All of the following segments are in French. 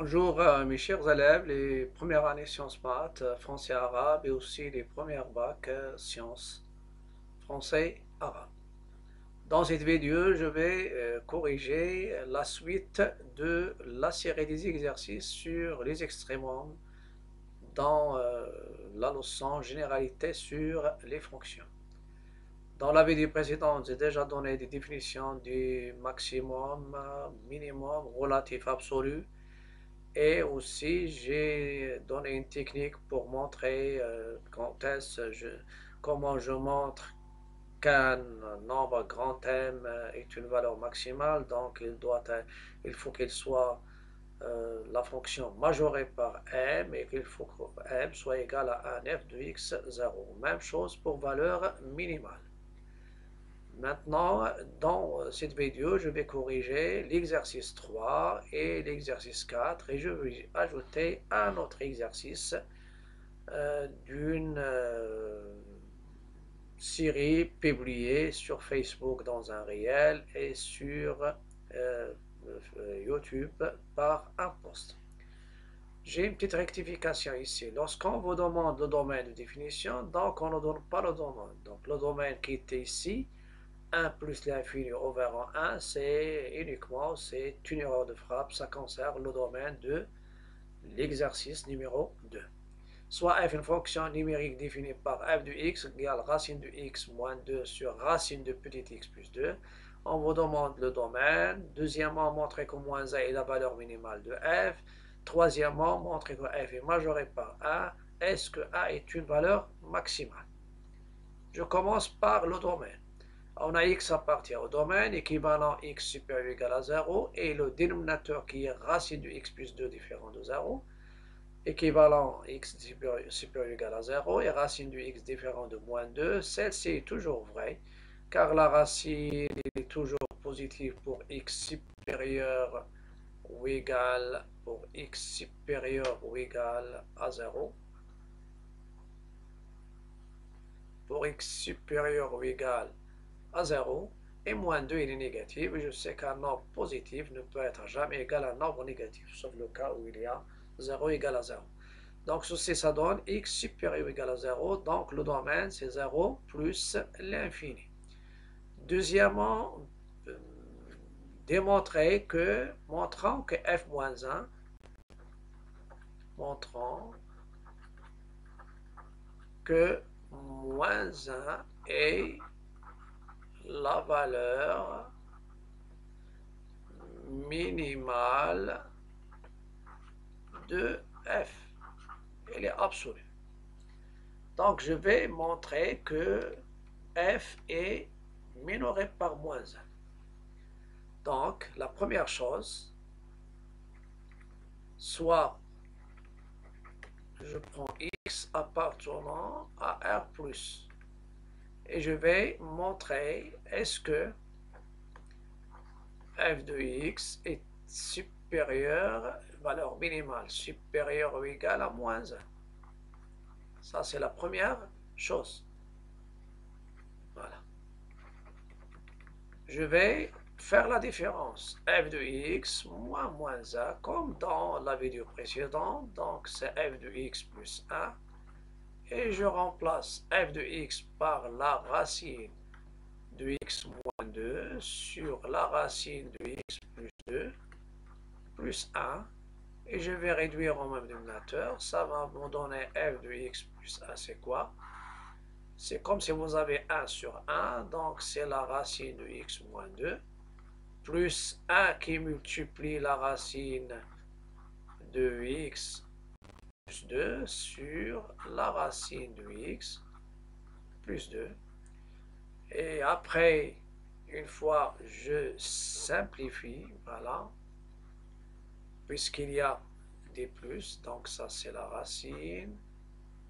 Bonjour mes chers élèves, les premières années sciences maths, français arabe et aussi les premières bacs sciences français arabe. Dans cette vidéo, je vais corriger la suite de la série des exercices sur les extrémums dans la leçon généralité sur les fonctions. Dans la vidéo précédente, j'ai déjà donné des définitions du maximum, minimum, relatif, absolu. Et aussi, j'ai donné une technique pour montrer comment je montre qu'un nombre grand M est une valeur maximale. Donc, il faut qu'il soit la fonction majorée par M et qu'il faut que M soit égal à 1 f de x0. Même chose pour valeur minimale. Maintenant, dans cette vidéo, je vais corriger l'exercice 3 et l'exercice 4 et je vais ajouter un autre exercice d'une série publiée sur Facebook dans un réel et sur YouTube par un post. J'ai une petite rectification ici. Lorsqu'on vous demande le domaine de définition, donc on ne donne pas le domaine. Donc le domaine qui était ici, 1 plus l'infini over 1, c'est une erreur de frappe, ça concerne le domaine de l'exercice numéro 2. Soit f une fonction numérique définie par f de x égale racine de x moins 2 sur racine de petit x plus 2. On vous demande le domaine. Deuxièmement, montrer que moins a est la valeur minimale de f. Troisièmement, montrer que f est majoré par a. Est-ce que a est une valeur maximale? Je commence par le domaine. On a x appartient au domaine, équivalent x supérieur ou égal à 0, et le dénominateur qui est racine de x plus 2 différent de 0, équivalent x supérieur ou égal à 0, et racine de x différent de moins 2. Celle-ci est toujours vraie, car la racine est toujours positive pour x supérieur ou égal à 0. Pour x supérieur ou égal à 0, et moins 2 il est négatif, et je sais qu'un nombre positif ne peut être jamais égal à un nombre négatif, sauf le cas où il y a 0 égal à 0. Donc ceci, ça donne x supérieur ou égal à 0, donc le domaine c'est 0 plus l'infini. Deuxièmement, montrant que f moins 1, montrant que moins 1 est la valeur minimale de f. Elle est absolue. Donc je vais montrer que f est minoré par moins 1. Donc la première chose, soit je prends x appartenant à R+, et je vais montrer est-ce que f de x est supérieur, valeur minimale, supérieure ou égale à moins 1. Ça, c'est la première chose. Voilà. Je vais faire la différence. F de x moins moins 1, comme dans la vidéo précédente. Donc, c'est f de x plus 1. Et je remplace f de x par la racine de x moins 2 sur la racine de x plus 2 plus 1. Et je vais réduire au même dénominateur. Ça va me donner f de x plus 1, c'est quoi? C'est comme si vous avez 1 sur 1, donc c'est la racine de x moins 2, plus 1 qui multiplie la racine de x plus 2 sur la racine de x plus 2. Et après, une fois je simplifie, voilà, puisqu'il y a des plus, donc ça c'est la racine,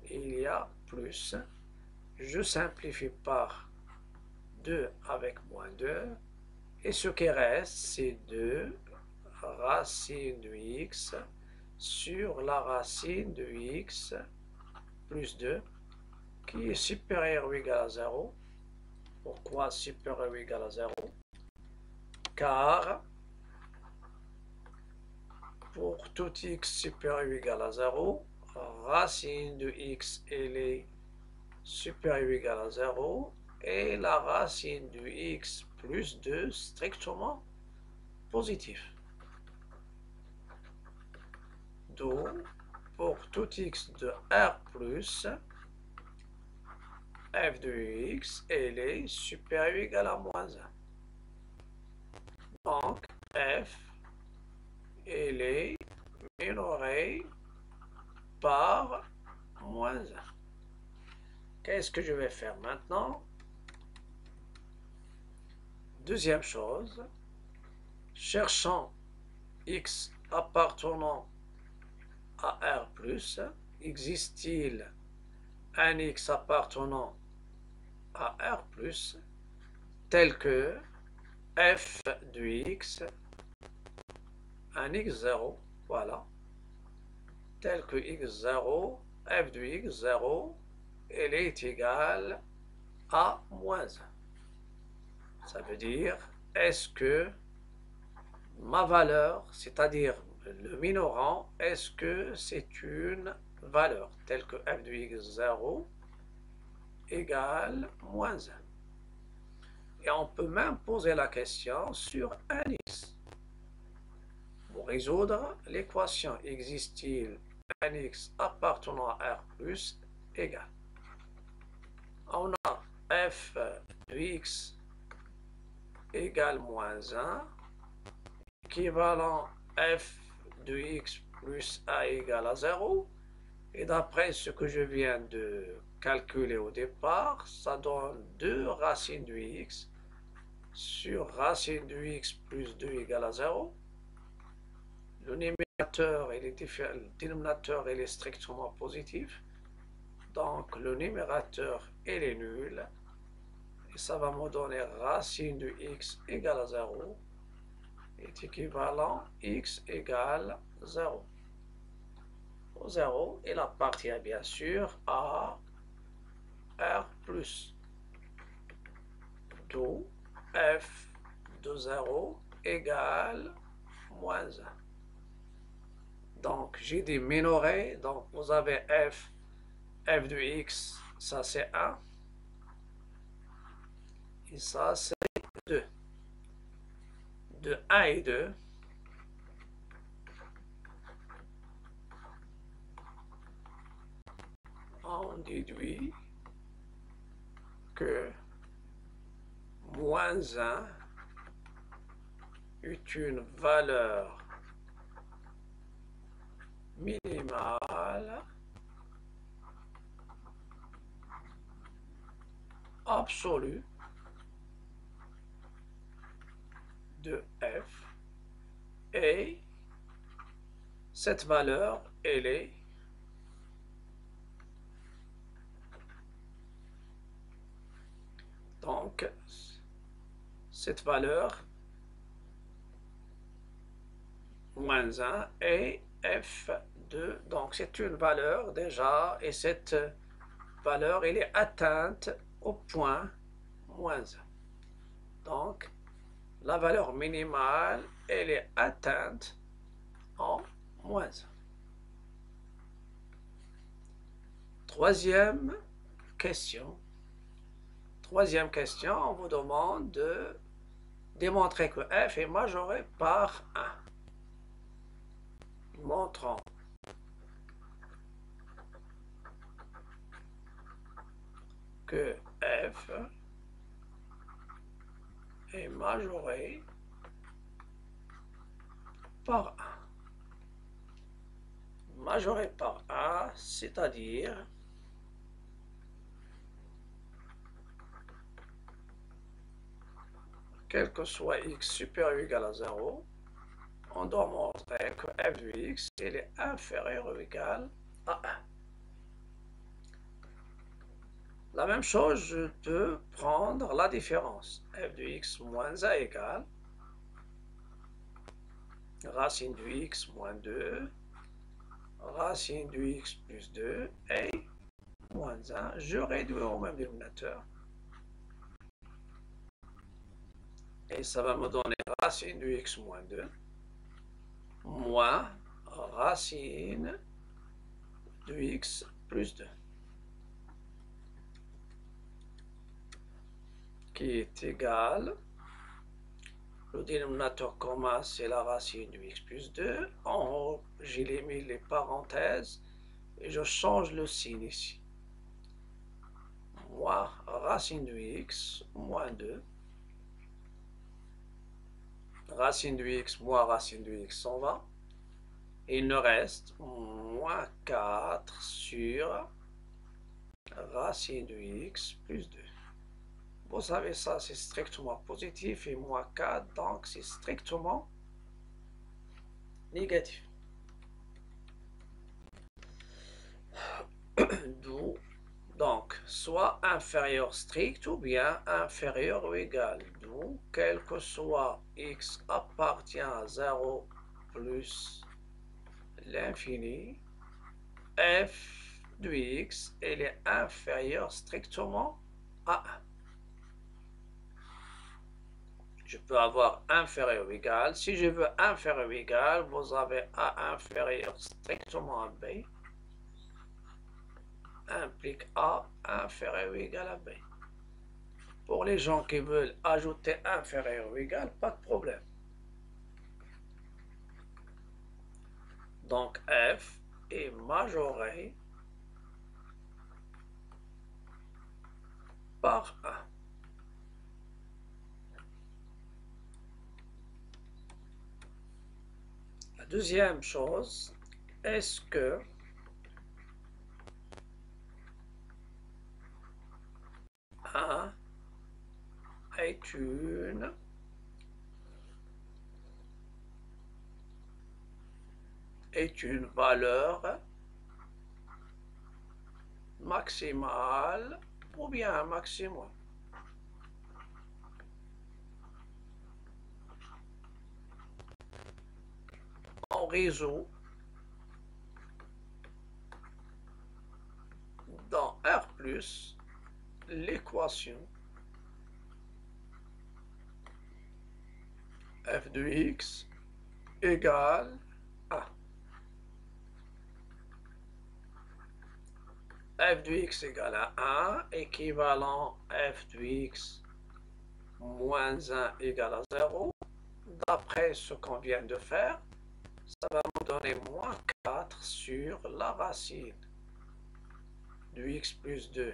il y a plus, je simplifie par 2 avec moins 2, et ce qui reste c'est 2 racine de x sur la racine de x plus 2 qui est supérieur ou égal à 0. Pourquoi supérieur ou égal à 0? Car pour tout x supérieur ou égal à 0, racine de x est supérieur ou égal à 0 et la racine de x plus 2 strictement positif. D'où, pour tout x de R plus, f de x est supérieur ou égal à moins 1. Donc, f est minoré par moins 1. Qu'est-ce que je vais faire maintenant? Deuxième chose, cherchant x appartenant à R+, existe-t-il un x appartenant à R+, tel que f de x, un x0, voilà, tel que x0, f de x0, elle est égale à moins 1. Ça veut dire, est-ce que ma valeur, c'est-à-dire le minorant, est-ce que c'est une valeur telle que f de x0 égale moins 1? Et on peut même poser la question sur un x. Pour résoudre l'équation, existe-t-il un x appartenant à R plus égal? On a f de x égale moins 1, équivalent f de x plus a égale à 0. Et d'après ce que je viens de calculer au départ, ça donne 2 racines de x sur racine de x plus 2 égale à 0. Le numérateur et le dénominateur est strictement positif. Donc le numérateur est nul. Et ça va me donner racine de x égale à 0 est équivalent x égale 0. 0 et appartient bien sûr à R plus. D'où f de 0 égale moins 1. Donc j'ai dit minoré, donc vous avez f de x, ça c'est 1, et ça c'est 2. De 1 et 2, on déduit que moins 1 est une valeur minimale absolue de f et cette valeur elle est donc cette valeur moins 1 est f2, donc c'est une valeur déjà et cette valeur elle est atteinte au point moins 1. Donc la valeur minimale elle est atteinte en moins 1. Troisième question, on vous demande de démontrer que f est majoré par 1. Montrant que f est majoré par 1. Majoré par 1, c'est-à-dire quel que soit x supérieur ou égal à 0, on doit montrer que f de x est inférieur ou égal à 1. La même chose, je peux prendre la différence. F de x moins 1 égale racine de x moins 2, racine de x plus 2 et moins 1. Je réduis au même dénominateur. Et ça va me donner racine de x moins 2 moins racine de x plus 2, qui est égal, le dénominateur commun c'est la racine de x plus 2, en haut j'ai mis les parenthèses et je change le signe ici, moins racine de x moins 2, racine de x moins racine de x s'en va, il ne reste moins 4 sur racine de x plus 2. Vous savez, ça c'est strictement positif et moins 4, donc c'est strictement négatif. D'où, donc, soit inférieur strict ou bien inférieur ou égal. D'où, quel que soit x appartient à 0 plus l'infini, f de x, elle est inférieure strictement à 1. Je peux avoir inférieur ou égal. Si je veux inférieur ou égal, vous avez A inférieur strictement à B implique A inférieur ou égal à B. Pour les gens qui veulent ajouter inférieur ou égal, pas de problème. Donc F est majoré par 1. La deuxième chose, est-ce que A est une valeur maximale ou bien un maximum? On résout dans R+, l'équation f de x égale a. F de x égale à 1, équivalent f de x moins 1 égale à 0. D'après ce qu'on vient de faire, ça va nous donner moins 4 sur la racine de x plus 2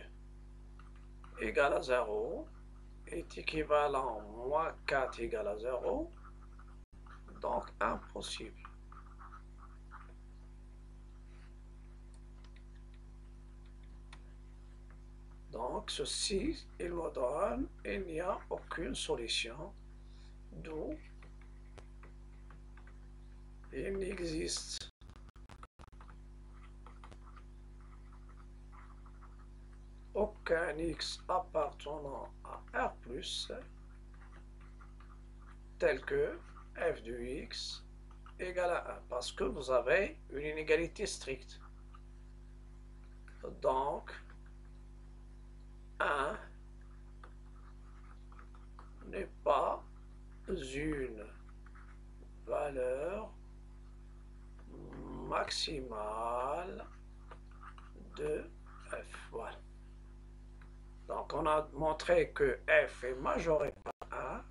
égale à 0 est équivalent moins 4 égale à 0, donc impossible. Donc ceci, il me donne, il n'y a aucune solution, d'où il n'existe aucun x appartenant à R+, tel que f de x égale à 1, parce que vous avez une inégalité stricte. Donc, 1 n'est pas une valeur maximale de f. Voilà. Donc, on a montré que f est majoré par 1,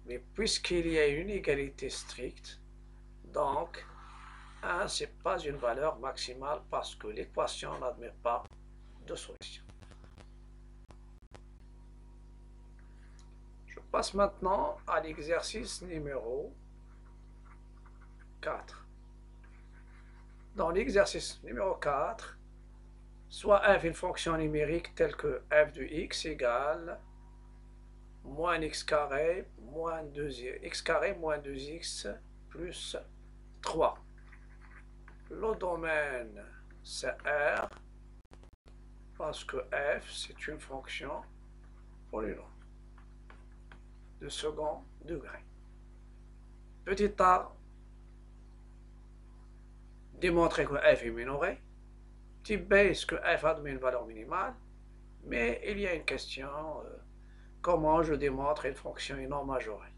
mais puisqu'il y a une égalité stricte, donc 1 ce n'est pas une valeur maximale parce que l'équation n'admet pas de solution. Je passe maintenant à l'exercice numéro 4. Dans l'exercice numéro 4, soit f est une fonction numérique telle que f de x égale moins x carré moins 2x plus 3. Le domaine c'est R parce que f c'est une fonction polynôme de second degré. Petit a, démontrer que f est minoré. Petit b, est-ce que f admet une valeur minimale? Mais il y a une question, comment je démontre une fonction est non majorée?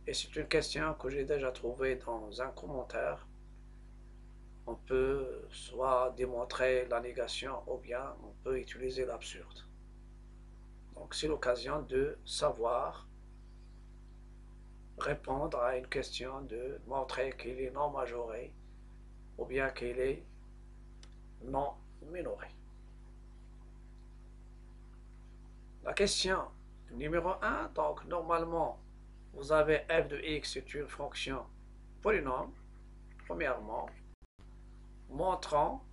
Et c'est une question que j'ai déjà trouvée dans un commentaire on peut soit démontrer la négation ou bien on peut utiliser l'absurde. Donc c'est l'occasion de savoir répondre à une question, de montrer qu'il est non majoré ou bien qu'il est non minoré. La question numéro 1, donc normalement, vous avez f de x, c'est une fonction polynôme, premièrement, montrant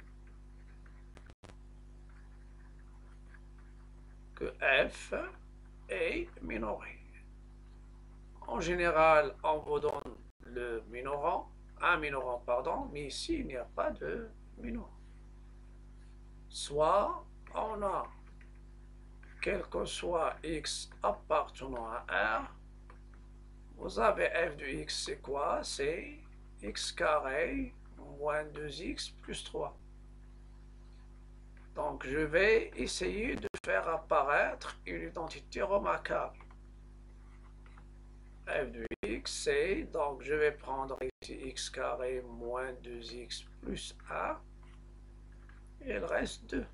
que f est minoré. En général, on vous donne le minorant, un minorant, pardon, mais ici, il n'y a pas de minorant. Soit on a, quel que soit x appartenant à R, vous avez f de x, c'est quoi? C'est x carré moins 2x plus 3. Donc, je vais essayer de faire apparaître une identité remarquable. F de x, c'est, donc je vais prendre ici x carré moins 2x plus 1, et il reste 2.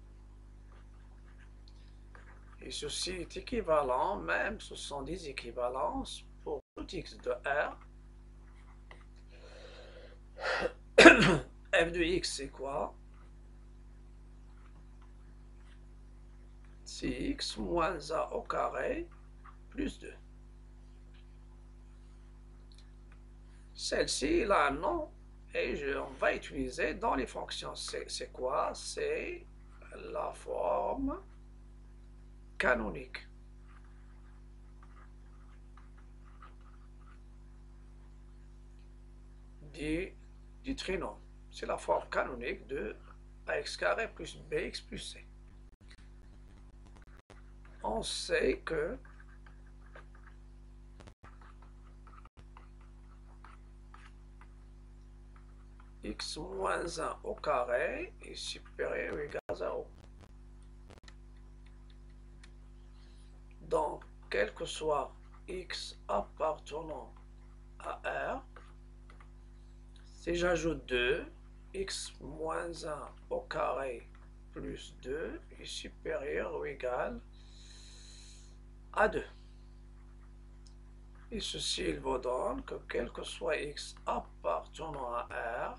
Et ceci est équivalent, même ce sont des équivalences pour tout x de R. F de x, c'est quoi? C'est x moins a au carré plus 2. Celle-ci, il a un nom et on va utiliser dans les fonctions. C'est quoi? C'est la forme canonique du trinôme. C'est la forme canonique de ax carré plus bx plus c. On sait que x moins 1 au carré est supérieur ou égal à 0. Donc, quel que soit x appartenant à R, si j'ajoute 2, x moins 1 au carré plus 2 est supérieur ou égal à 2. Et ceci, il vous donne que quel que soit x appartenant à R,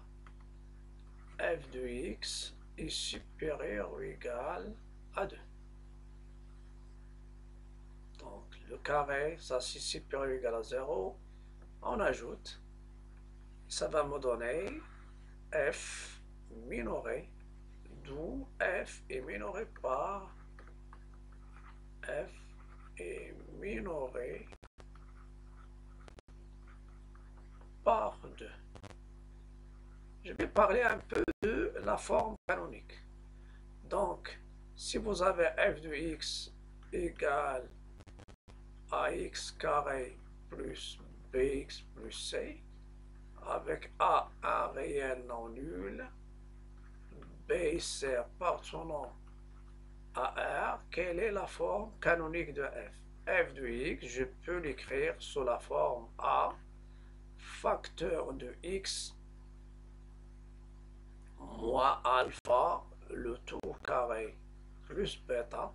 f de x est supérieur ou égal à 2. Donc, le carré, ça c'est supérieur ou égal à 0. On ajoute. Ça va me donner f minoré, d'où f est minoré par f est minoré par 2. Je vais parler un peu de la forme canonique. Donc, si vous avez f de x égale à x carré plus bx plus c, avec a un réel non nul, b et c appartenant à R, quelle est la forme canonique de f? F de x, je peux l'écrire sous la forme a facteur de x moins alpha, le tout carré, plus bêta,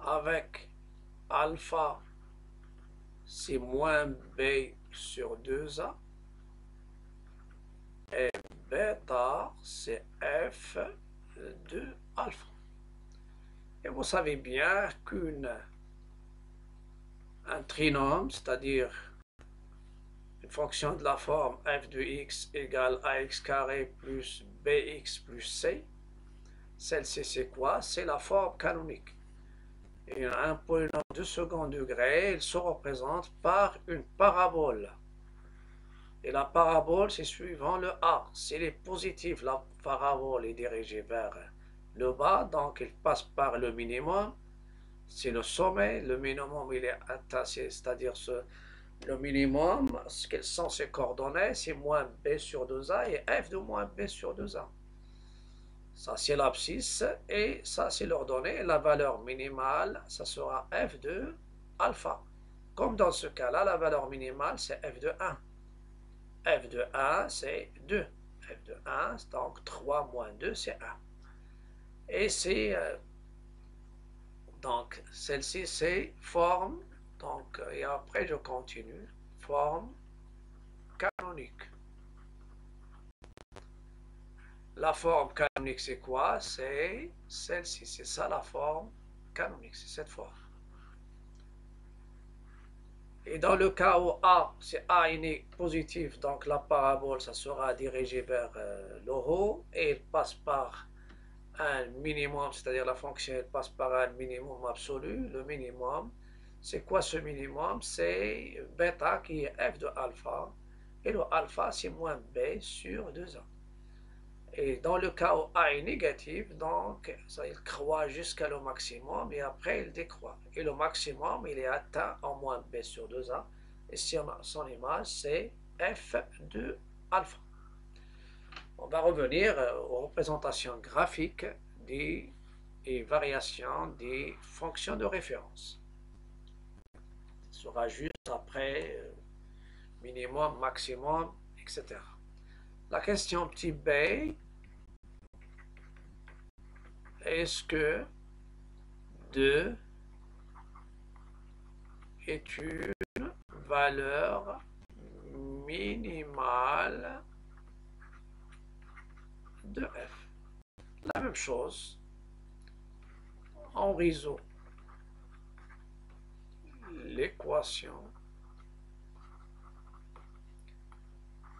avec alpha, c'est moins b sur 2a, et bêta, c'est f de alpha. Et vous savez bien un trinôme, c'est-à-dire une fonction de la forme f de x égale ax carré plus bx plus c, celle-ci c'est quoi? C'est la forme canonique. Et un polynôme de second degré, il se représente par une parabole. Et la parabole, c'est suivant le a. S'il est positif, la parabole est dirigée vers le bas, donc il passe par le minimum. C'est le sommet, le minimum il est atteint, c'est-à-dire le minimum, quelles sont ses coordonnées? C'est moins b sur 2a et f de moins b sur 2a. Ça c'est l'abscisse et ça c'est l'ordonnée. La valeur minimale, ça sera f de alpha. Comme dans ce cas-là, la valeur minimale c'est f de 1. F de 1 c'est 2. f de 1, donc 3 moins 2, c'est 1. Et c'est, donc, celle-ci, c'est forme, donc, et après je continue, forme canonique. La forme canonique, c'est quoi? C'est celle-ci, c'est ça la forme canonique, c'est cette forme. Et dans le cas où A, c'est A est positif, donc la parabole, ça sera dirigé vers le haut et il passe par un minimum, c'est-à-dire la fonction, elle passe par un minimum absolu. Le minimum, c'est quoi ce minimum? C'est bêta qui est f de alpha, et le alpha, c'est moins b sur 2a. Et dans le cas où A est négatif, donc ça, il croît jusqu'à le maximum et après il décroît. Et le maximum, il est atteint en moins b sur 2a. Et si son image, c'est f de alpha. On va revenir aux représentations graphiques et variations des fonctions de référence. Ce sera juste après minimum, maximum, etc. La question petit b, est-ce que 2 est une valeur minimale de f? La même chose, on résout l'équation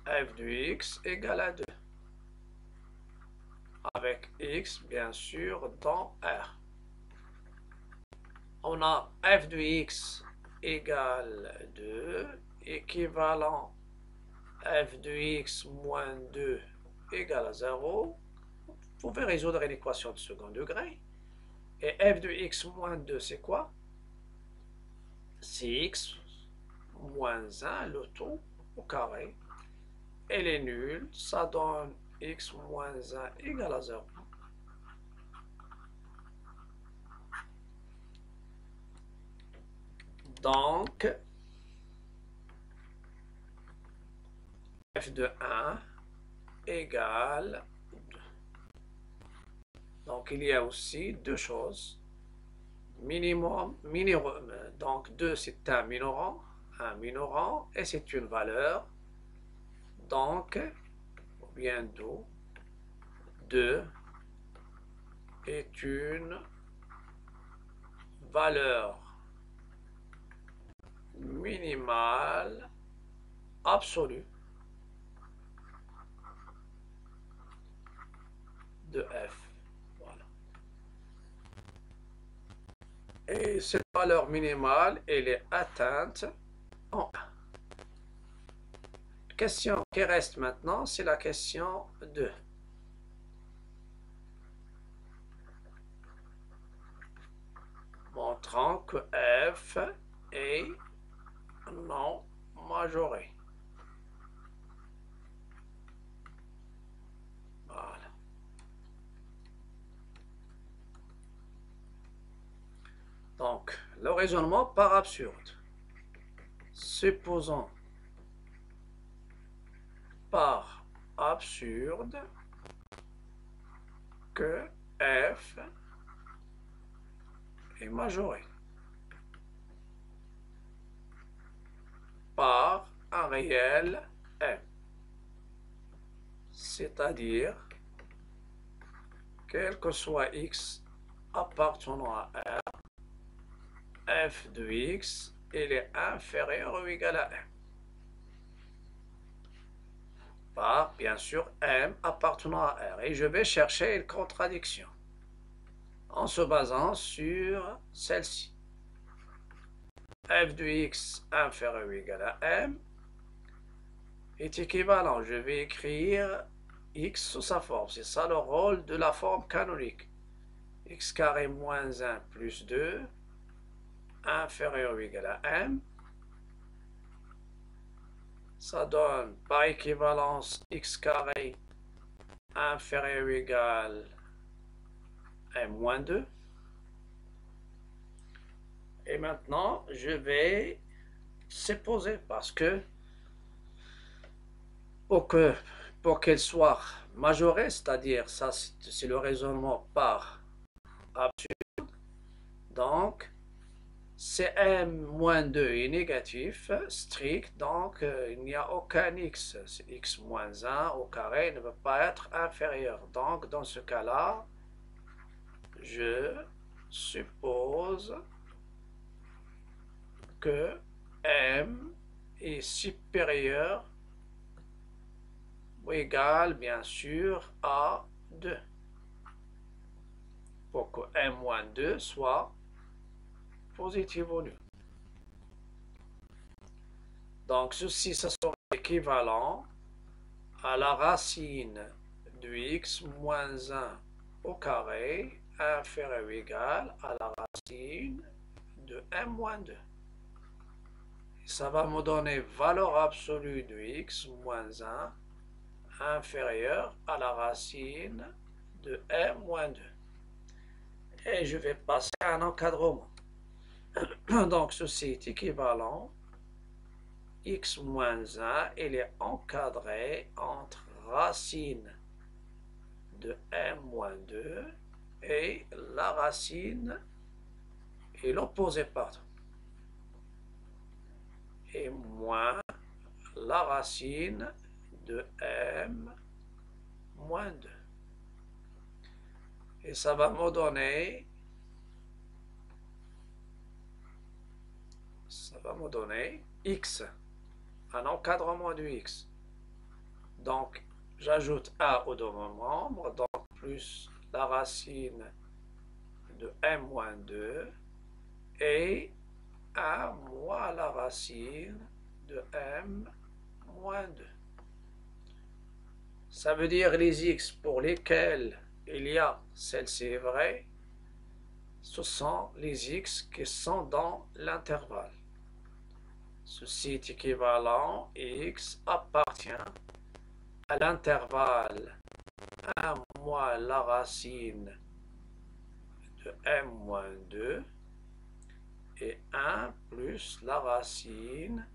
f de x égale à 2, avec x bien sûr dans R. On a f de x égale 2, équivalent f de x moins 2 égale à 0. Vous pouvez résoudre une équation de second degré. Et f de x moins 2, c'est quoi? C'est x moins 1, le tout au carré. Elle est nulle, ça donne x moins 1 égale à 0. Donc, f de 1 égale 2. Donc, il y a aussi deux choses. Minimum, donc 2 c'est un minorant, et c'est une valeur. Donc, ou bien 2 est une valeur minimale absolue de f. Voilà. Et cette valeur minimale, elle est atteinte en 1. La question qui reste maintenant, c'est la question 2. Montrant que f est non majoré. Voilà. Donc, le raisonnement par absurde. Supposons par absurde que f est majoré par un réel m. C'est-à-dire, quel que soit x appartenant à R, f de x, il est inférieur ou égal à m. Par, bien sûr, m appartenant à R. Et je vais chercher une contradiction en se basant sur celle-ci. F de x inférieur ou égal à m est équivalent. Je vais écrire x sous sa forme. C'est ça le rôle de la forme canonique. X carré moins 1 plus 2 inférieur ou égal à m. Ça donne par équivalence x carré inférieur ou égal à m moins 2. Et maintenant, je vais supposer, parce que pour que pour qu'elle soit majorée, c'est-à-dire ça c'est le raisonnement par absurde, donc Cm-2 est négatif, strict, donc il n'y a aucun x, c'est x-1 au carré ne peut pas être inférieur. Donc dans ce cas-là, je suppose que m est supérieur ou égal, bien sûr, à 2, pour que m-2 soit positif ou nul. Donc ceci, ça sera équivalent à la racine de x moins 1 au carré inférieur ou égal à la racine de m moins 2. Ça va me donner valeur absolue de x moins 1 inférieur à la racine de m moins 2. Et je vais passer à un encadrement. Donc ceci est équivalent. X moins 1, il est encadré entre racine de m moins 2 et la racine et l'opposé, pardon, et moins la racine de m moins 2. Et ça va me donner x, un encadrement de x. Donc j'ajoute a aux deux membres, donc plus la racine de m moins 2 et 1 moins la racine de m moins 2. Ça veut dire les x pour lesquels il y a celle-ci vraie, ce sont les x qui sont dans l'intervalle. Ceci est équivalent, x appartient à l'intervalle 1 moins la racine de m moins 2 et 1 plus la racine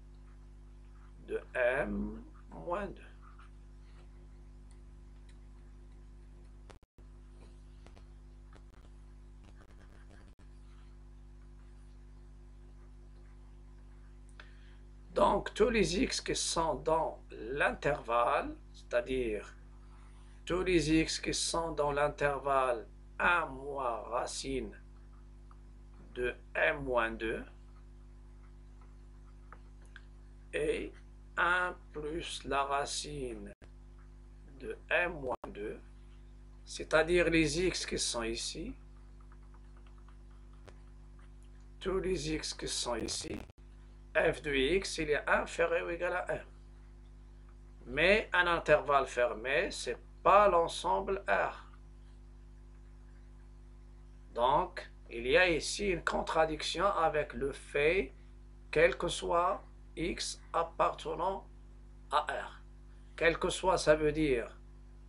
de m moins 2. Donc tous les x qui sont dans l'intervalle, c'est-à-dire tous les x qui sont dans l'intervalle 1 moins racine de m moins 2 et 1 plus la racine de m moins 2, c'est-à-dire les x qui sont ici, tous les x qui sont ici, f de x il est inférieur ou égal à 1. Mais un intervalle fermé, c'est pas l'ensemble R. Donc, il y a ici une contradiction avec le fait, quel que soit x appartenant à R. Quel que soit, ça veut dire,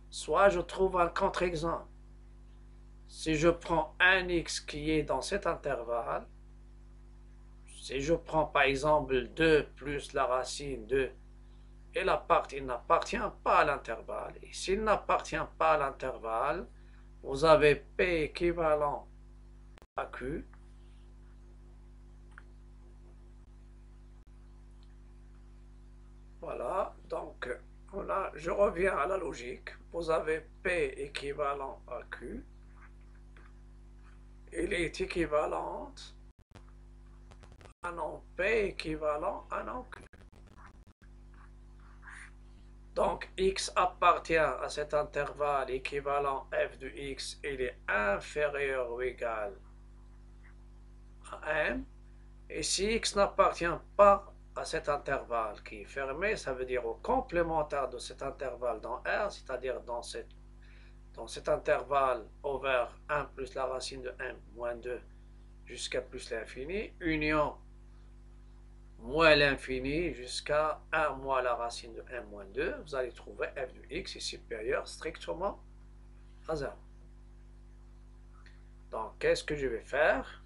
soit je trouve un contre-exemple. Si je prends un x qui est dans cet intervalle, si je prends par exemple 2 plus la racine de, et la part, il n'appartient pas à l'intervalle. Et s'il n'appartient pas à l'intervalle, vous avez P équivalent à Q. Voilà, donc je reviens à la logique. Vous avez P équivalent à Q. Il est équivalent à non P équivalent à non Q. Donc x appartient à cet intervalle équivalent f de x, il est inférieur ou égal à m. Et si x n'appartient pas à cet intervalle qui est fermé, ça veut dire au complémentaire de cet intervalle dans R, c'est-à-dire dans cet intervalle over 1 plus la racine de m moins 2 jusqu'à plus l'infini, union moins l'infini jusqu'à 1 moins la racine de m moins 2, vous allez trouver f de x est supérieur strictement à 0. Donc, qu'est-ce que je vais faire?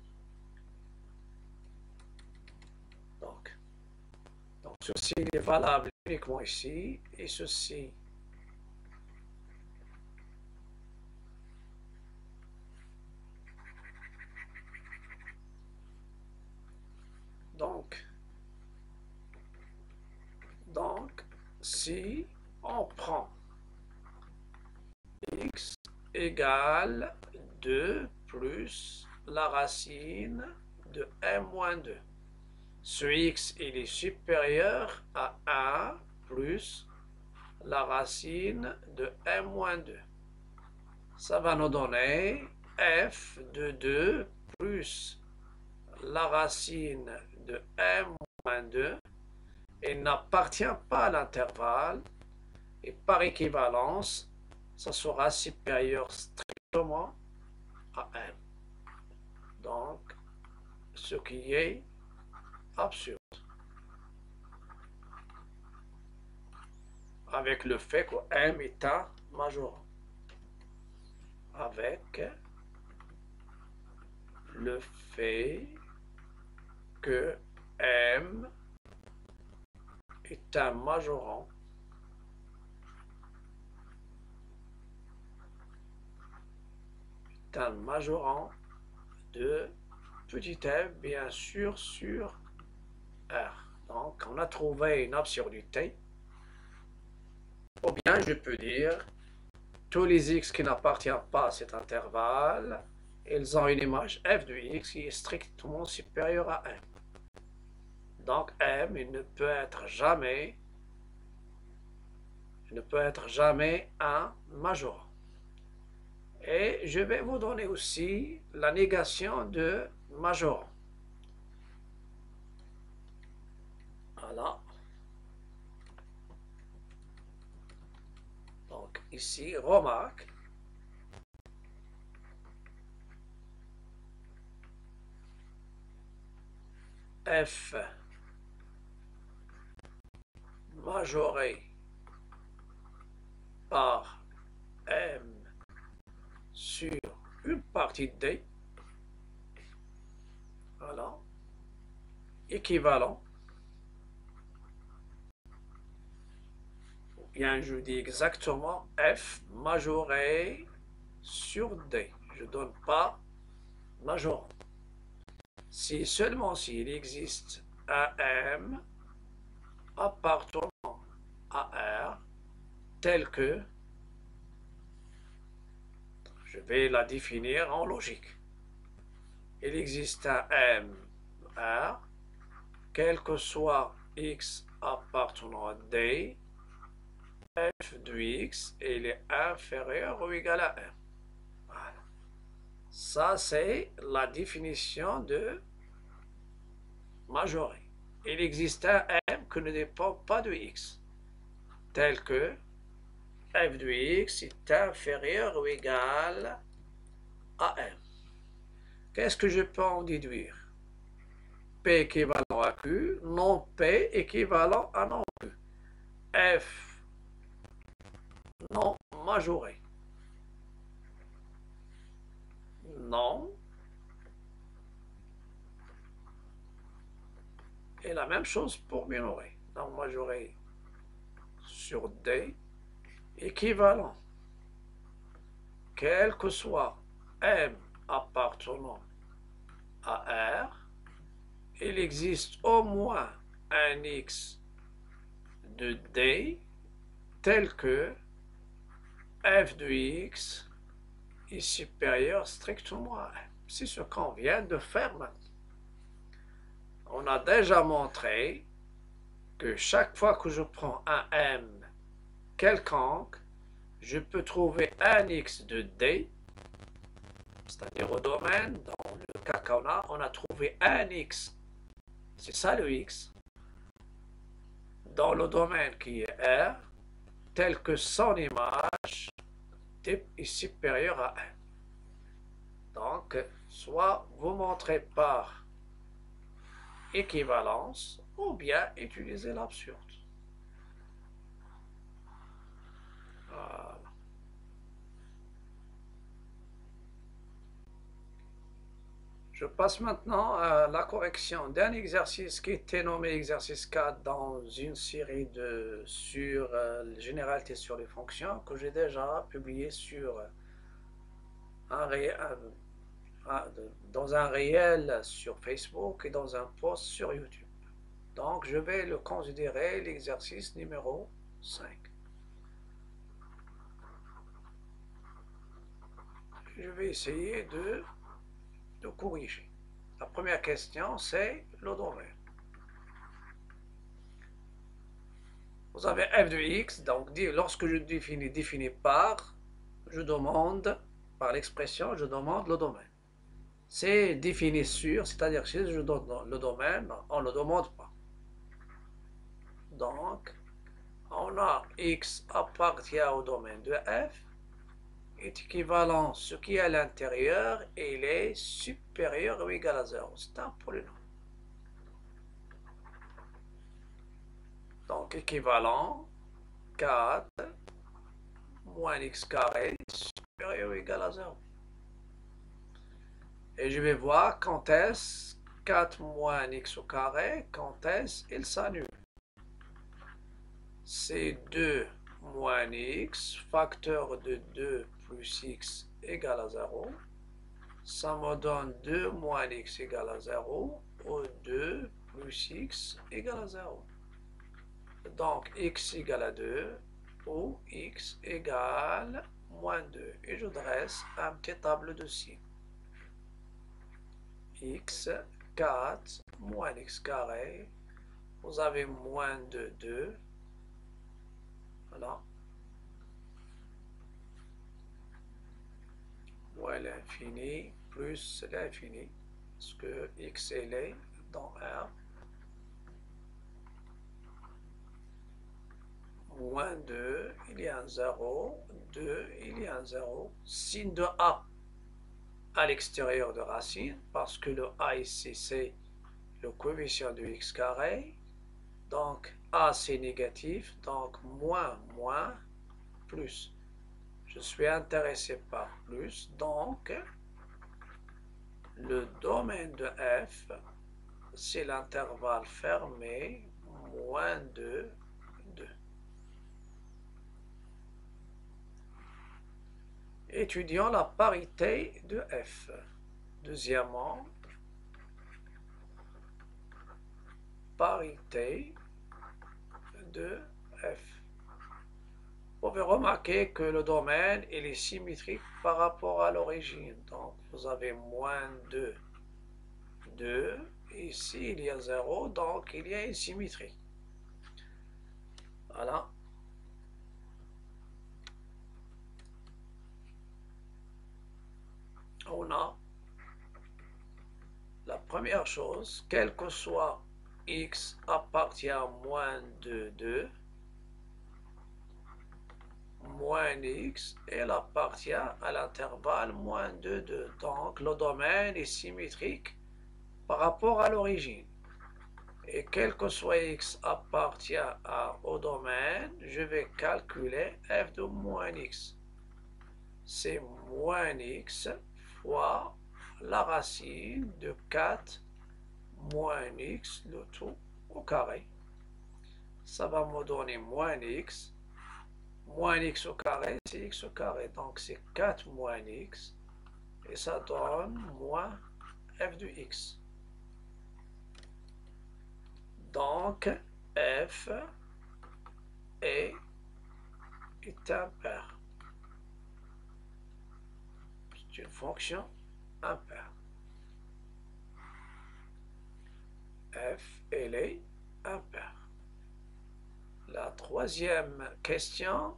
Donc ceci est valable uniquement ici, et ceci si on prend x égale 2 plus la racine de m moins 2. Ce x, il est supérieur à 1 plus la racine de m moins 2. Ça va nous donner f de 2 plus la racine de m moins 2. Il n'appartient pas à l'intervalle et par équivalence, ça sera supérieur strictement à m. Donc, ce qui est absurde. Avec le fait que m est un majorant. Avec le fait que m est un majorant de petit f, bien sûr, sur R. Donc, on a trouvé une absurdité. Ou bien, je peux dire, tous les x qui n'appartiennent pas à cet intervalle, ils ont une image f de x qui est strictement supérieure à m. Donc, m, il ne peut être jamais un majorant. Et je vais vous donner aussi la négation de majorant. Voilà. Donc ici, remarque, f majoré par m sur une partie de d, voilà, équivalent, ou bien je dis exactement f majoré sur d. Je ne donne pas majorant. Si seulement s'il existe un m appartenant à R tel que, je vais la définir en logique. Il existe un M R, quel que soit x appartenant à D, f de x, il est inférieur ou égal à M. Voilà. Ça, c'est la définition de majoré. Il existe un M qui ne dépend pas de x, tel que f de x est inférieur ou égal à m. Qu'est-ce que je peux en déduire? P équivalent à Q, non P équivalent à non Q. F non majoré. Non. Et la même chose pour minoré. Non majoré sur D équivalent. Quel que soit M appartenant à R, il existe au moins un X de D tel que f de x est supérieur strictement à m. C'est ce qu'on vient de faire maintenant. On a déjà montré que chaque fois que je prends un m quelconque, je peux trouver un x de d, c'est-à-dire au domaine, dans le cas qu'on a, on a trouvé un x, c'est ça le x, dans le domaine qui est R, tel que son image est supérieure à 1. Donc, soit vous montrez par équivalence, ou bien utiliser l'absurde. Voilà. Je passe maintenant à la correction d'un exercice qui était nommé exercice 4 dans une série sur généralité sur les fonctions que j'ai déjà publié sur dans un réel sur Facebook et dans un post sur YouTube. Donc je vais le considérer l'exercice numéro 5. Je vais essayer de corriger. La première question, c'est le domaine. Vous avez f de x, donc lorsque je définis par, je demande, par l'expression, je demande le domaine. C'est défini sur, c'est-à-dire si je donne le domaine, on ne le demande pas. Donc, on a x appartient au domaine de f, est équivalent ce qui est à l'intérieur et il est supérieur ou égal à 0. C'est un polynôme. Donc, équivalent 4 moins x carré supérieur ou égal à 0. Et je vais voir quand est-ce 4 moins x au carré, quand est-ce il s'annule. C'est 2 moins x, facteur de 2 plus x égale à 0. Ça me donne 2 moins x égale à 0 ou 2 plus x égale à 0. Donc x égale à 2 ou x égale moins 2. Et je dresse un petit tableau de signes. X 4 moins x carré. Vous avez moins de 2. Voilà. Moins l'infini plus l'infini. Parce que x est dans R. Moins 2, il y a un 0. 2, il y a un 0. Signe de A à l'extérieur de racine, parce que le A ici, c'est le coefficient de x carré. Donc, A, c'est négatif. Donc, moins, plus. Je suis intéressé par plus. Donc, le domaine de f, c'est l'intervalle fermé, moins 2, 2. Étudions la parité de f. Deuxièmement, parité de f. Vous pouvez remarquer que le domaine il est symétrique par rapport à l'origine. Donc, vous avez moins 2, 2. Ici, il y a 0, donc il y a une symétrie. Voilà. On a la première chose, quel que soit x appartient à moins de 2, moins x, elle appartient à l'intervalle moins de 2. Donc, le domaine est symétrique par rapport à l'origine. Et quel que soit x appartient au domaine, je vais calculer f de moins x. C'est moins x fois la racine de 4 moins x, le tout au carré. Ça va me donner moins x. Moins x au carré, c'est x au carré. Donc c'est 4 moins x. Et ça donne moins f de x. Donc f est impair. C'est une fonction impaire. F, elle est impaire. La troisième question,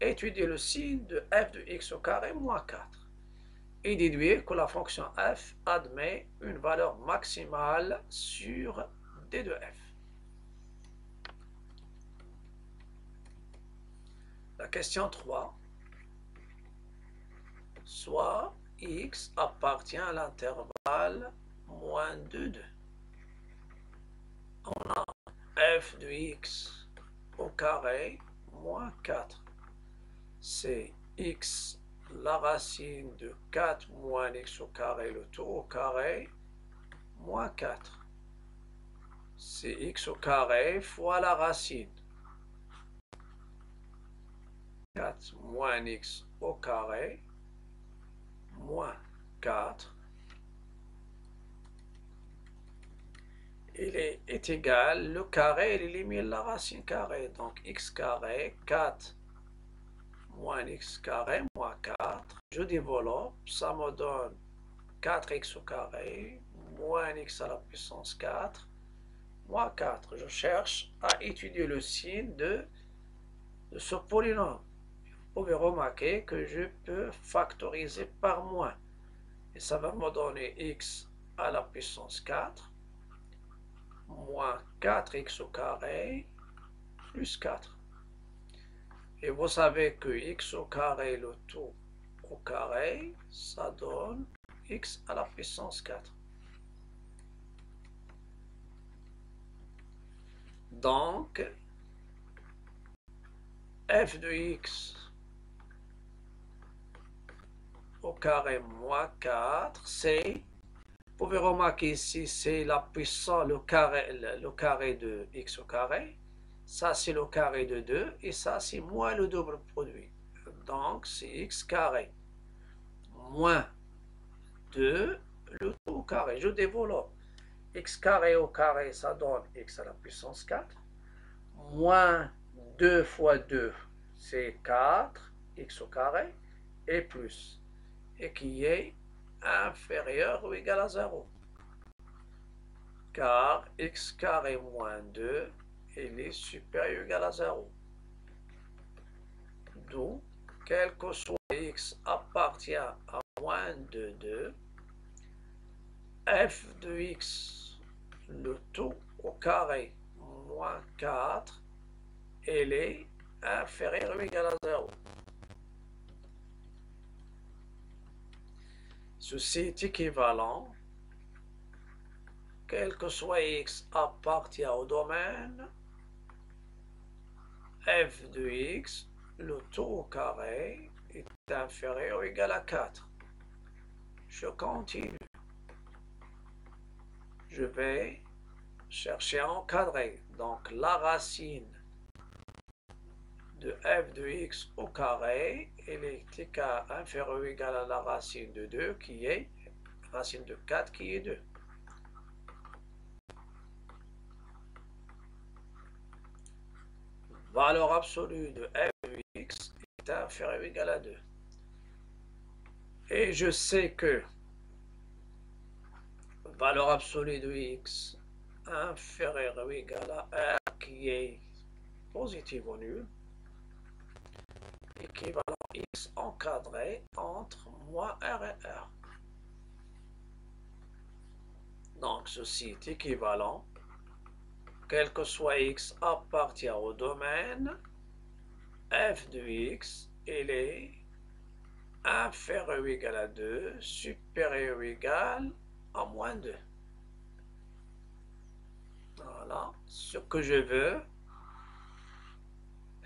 étudier le signe de f de x au carré moins 4 et déduire que la fonction f admet une valeur maximale sur d de f. La question 3, soit x appartient à l'intervalle moins 2, 2. On a f de x au carré moins 4. C'est x la racine de 4 moins x au carré, le tout au carré, moins 4. C'est x au carré fois la racine. 4 moins x au carré, moins 4. est égal, le carré, il élimine la racine carrée. Donc x carré, 4 moins x carré, moins 4. Je développe, ça me donne 4x au carré, moins x à la puissance 4, moins 4. Je cherche à étudier le signe de ce polynôme. Vous pouvez remarquer que je peux factoriser par moins. Et ça va me donner x à la puissance 4 moins 4x au carré plus 4. Et vous savez que x au carré, le tout au carré, ça donne x à la puissance 4. Donc, f de x au carré moins 4, c'est, vous pouvez remarquer ici, c'est la puissance, le carré de x au carré. Ça, c'est le carré de 2, et ça, c'est moins le double produit. Donc, c'est x carré moins 2, le tout au carré. Je développe. X carré au carré, ça donne x à la puissance 4. Moins 2 fois 2, c'est 4, x au carré, et plus. Et qui est inférieur ou égal à 0. Car x carré moins 2, il est supérieur ou égal à 0. D'où, quel que soit x appartient à moins de 2, f de x, le tout au carré, moins 4, il est inférieur ou égal à 0. Ceci est équivalent, quel que soit x appartient au domaine, f de x, le tout au carré, est inférieur ou égal à 4. Je continue. Je vais chercher à encadrer. Donc la racine de f de x au carré, elle est inférieure ou égale à la racine de 2 qui est, racine de 4 qui est 2. Valeur absolue de f de x est inférieure ou égale à 2. Et je sais que valeur absolue de x inférieure ou égale à r qui est positive ou nulle, équivalent x encadré entre moins r et r. Donc ceci est équivalent, quel que soit x appartient au domaine, f de x, il est inférieur ou égal à 2, supérieur ou égal à moins 2. Voilà, ce que je veux,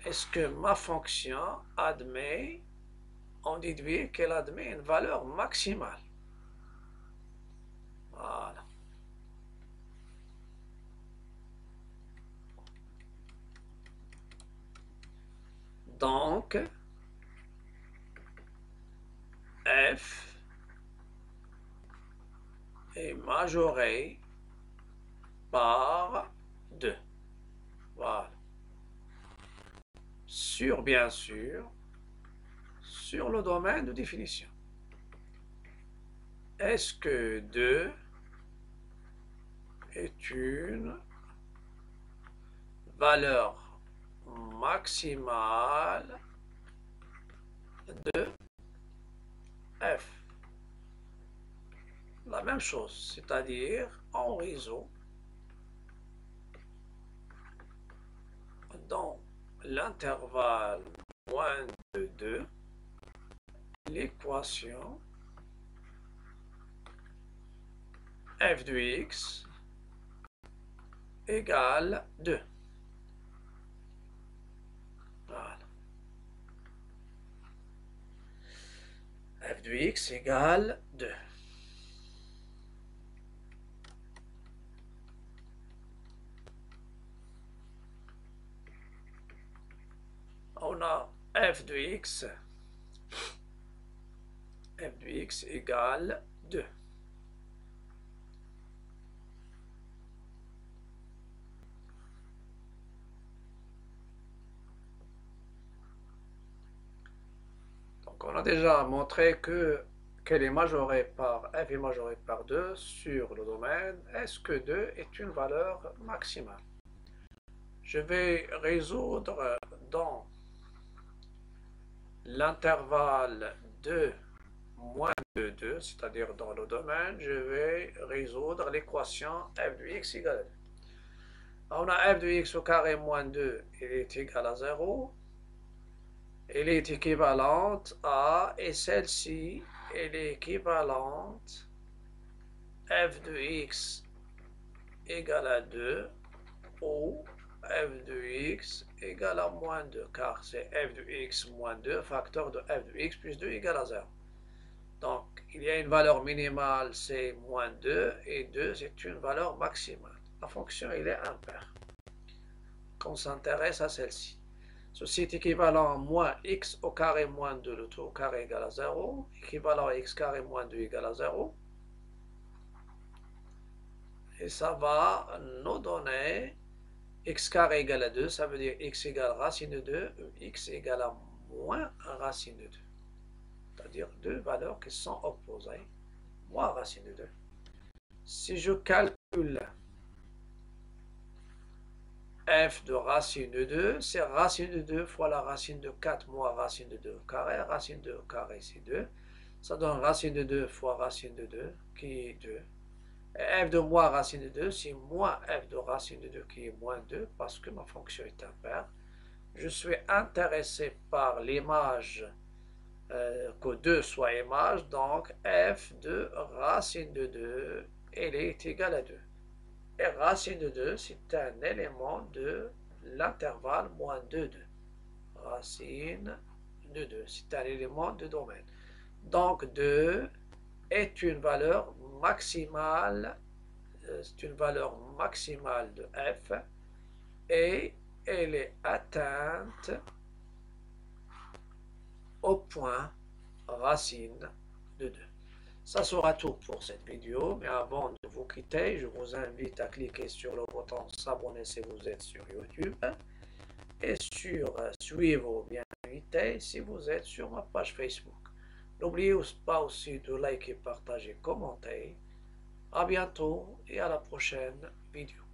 est-ce que ma fonction admet, on déduit qu'elle admet une valeur maximale. Voilà. Donc, f est majoré par 2. Voilà. Bien sûr, sur le domaine de définition. Est-ce que 2 est une valeur maximale de f? La même chose, c'est-à-dire en réseau, dans l'intervalle moins de 2, l'équation f de x égale 2. Voilà. F de x égale 2. On a f de x égale 2. On a déjà montré que qu'elle est majorée par f est majorée par 2 sur le domaine. Est-ce que 2 est une valeur maximale? Je vais résoudre dans l'intervalle 2 moins de 2, c'est-à-dire dans le domaine, je vais résoudre l'équation f de x égale à 2. On a f de x au carré moins 2, il est égal à 0. Elle est équivalente à, et celle-ci, elle est équivalente f de x égale à 2 ou f de x égale à moins 2, car c'est f de x moins 2, facteur de f de x plus 2 égale à 0. Donc, il y a une valeur minimale, c'est moins 2, et 2, c'est une valeur maximale. La fonction, elle est impaire. On s'intéresse à celle-ci. Ceci est équivalent à moins x au carré moins 2, le tout au carré égale à 0, équivalent à x carré moins 2 égale à 0. Et ça va nous donner x carré égale à 2, ça veut dire x égale racine de 2, x égale à moins racine de 2. C'est-à-dire deux valeurs qui sont opposées, moins racine de 2. Si je calcule f de racine de 2, c'est racine de 2 fois la racine de 4 moins racine de 2 au carré. Racine de 2 au carré, c'est 2. Ça donne racine de 2 fois racine de 2, qui est 2. Et f de moins racine de 2, c'est moins f de racine de 2, qui est moins 2, parce que ma fonction est impaire. Je suis intéressé par l'image, que 2 soit image, donc f de racine de 2, elle est égale à 2. Et racine de 2, c'est un élément de l'intervalle moins 2, 2. Racine de 2, c'est un élément de domaine. Donc 2 est une valeur maximale, c'est une valeur maximale de f, et elle est atteinte au point racine de 2. Ça sera tout pour cette vidéo, mais avant de vous quitter, je vous invite à cliquer sur le bouton s'abonner si vous êtes sur YouTube et sur suivre ou bien inviter si vous êtes sur ma page Facebook. N'oubliez pas aussi de liker, partager, commenter. À bientôt et à la prochaine vidéo.